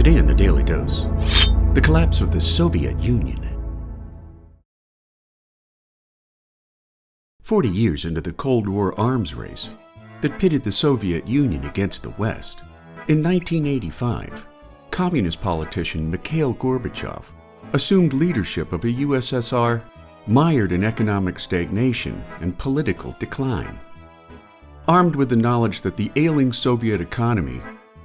Today in the Daily Dose, the collapse of the Soviet Union. 40 years into the Cold War arms race that pitted the Soviet Union against the West, in 1985, communist politician Mikhail Gorbachev assumed leadership of a USSR mired in economic stagnation and political decline. Armed with the knowledge that the ailing Soviet economy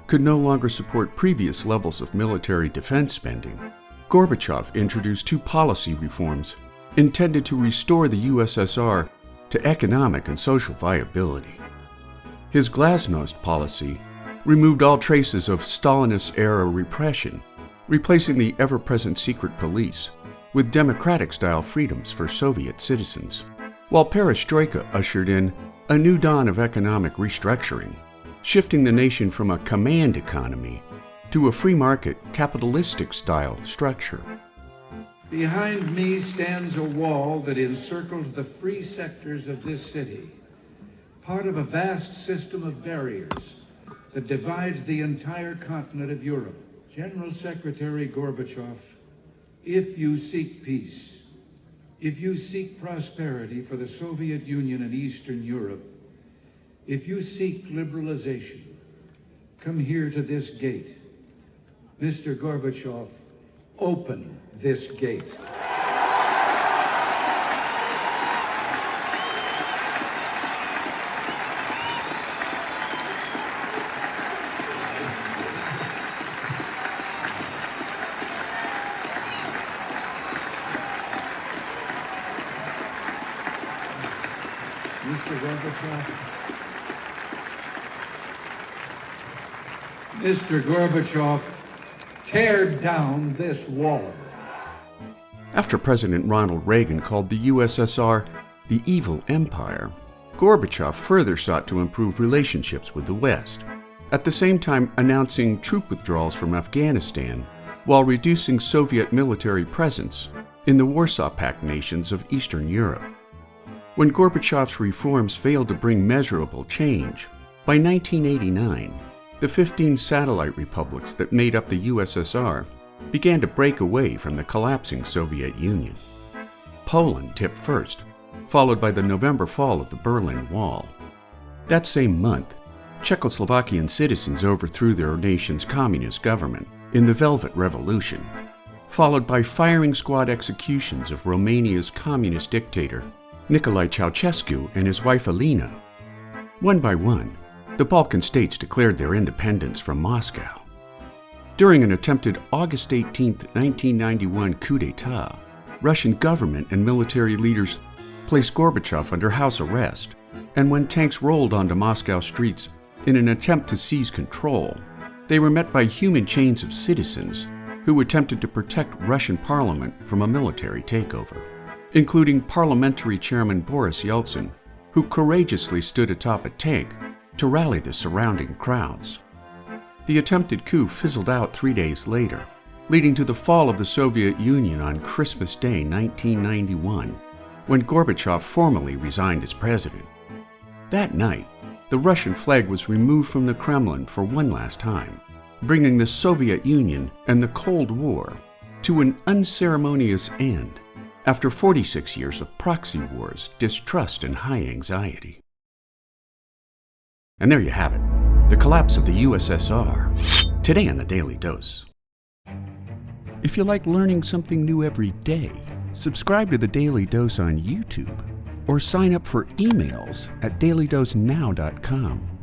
could no longer support previous levels of military defense spending, Gorbachev introduced two policy reforms intended to restore the USSR to economic and social viability. His glasnost policy removed all traces of Stalinist-era repression, replacing the ever-present secret police with democratic-style freedoms for Soviet citizens, while perestroika ushered in a new dawn of economic restructuring, shifting the nation from a command economy to a free-market, capitalistic-style structure. Behind me stands a wall that encircles the free sectors of this city, part of a vast system of barriers that divides the entire continent of Europe. General Secretary Gorbachev, if you seek peace, if you seek prosperity for the Soviet Union and Eastern Europe, if you seek liberalization, come here to this gate. Mr. Gorbachev, open this gate. Mr. Gorbachev, tear down this wall. After President Ronald Reagan called the USSR the evil empire, Gorbachev further sought to improve relationships with the West, at the same time announcing troop withdrawals from Afghanistan while reducing Soviet military presence in the Warsaw Pact nations of Eastern Europe. When Gorbachev's reforms failed to bring measurable change, by 1989, the 15 satellite republics that made up the USSR began to break away from the collapsing Soviet Union. Poland tipped first, followed by the November fall of the Berlin Wall. That same month, Czechoslovakian citizens overthrew their nation's communist government in the Velvet Revolution, followed by firing squad executions of Romania's communist dictator Nicolae Ceausescu and his wife Alina. One by one, the Balkan states declared their independence from Moscow. During an attempted August 18, 1991 coup d'etat, Russian government and military leaders placed Gorbachev under house arrest, and when tanks rolled onto Moscow streets in an attempt to seize control, they were met by human chains of citizens who attempted to protect Russian parliament from a military takeover, including parliamentary chairman Boris Yeltsin, who courageously stood atop a tank to rally the surrounding crowds. The attempted coup fizzled out 3 days later, leading to the fall of the Soviet Union on Christmas Day 1991, when Gorbachev formally resigned as president. That night, the Russian flag was removed from the Kremlin for one last time, bringing the Soviet Union and the Cold War to an unceremonious end after 46 years of proxy wars, distrust, and high anxiety. And there you have it, the collapse of the USSR, today in the Daily Dose. If you like learning something new every day, subscribe to the Daily Dose on YouTube or sign up for emails at dailydosenow.com.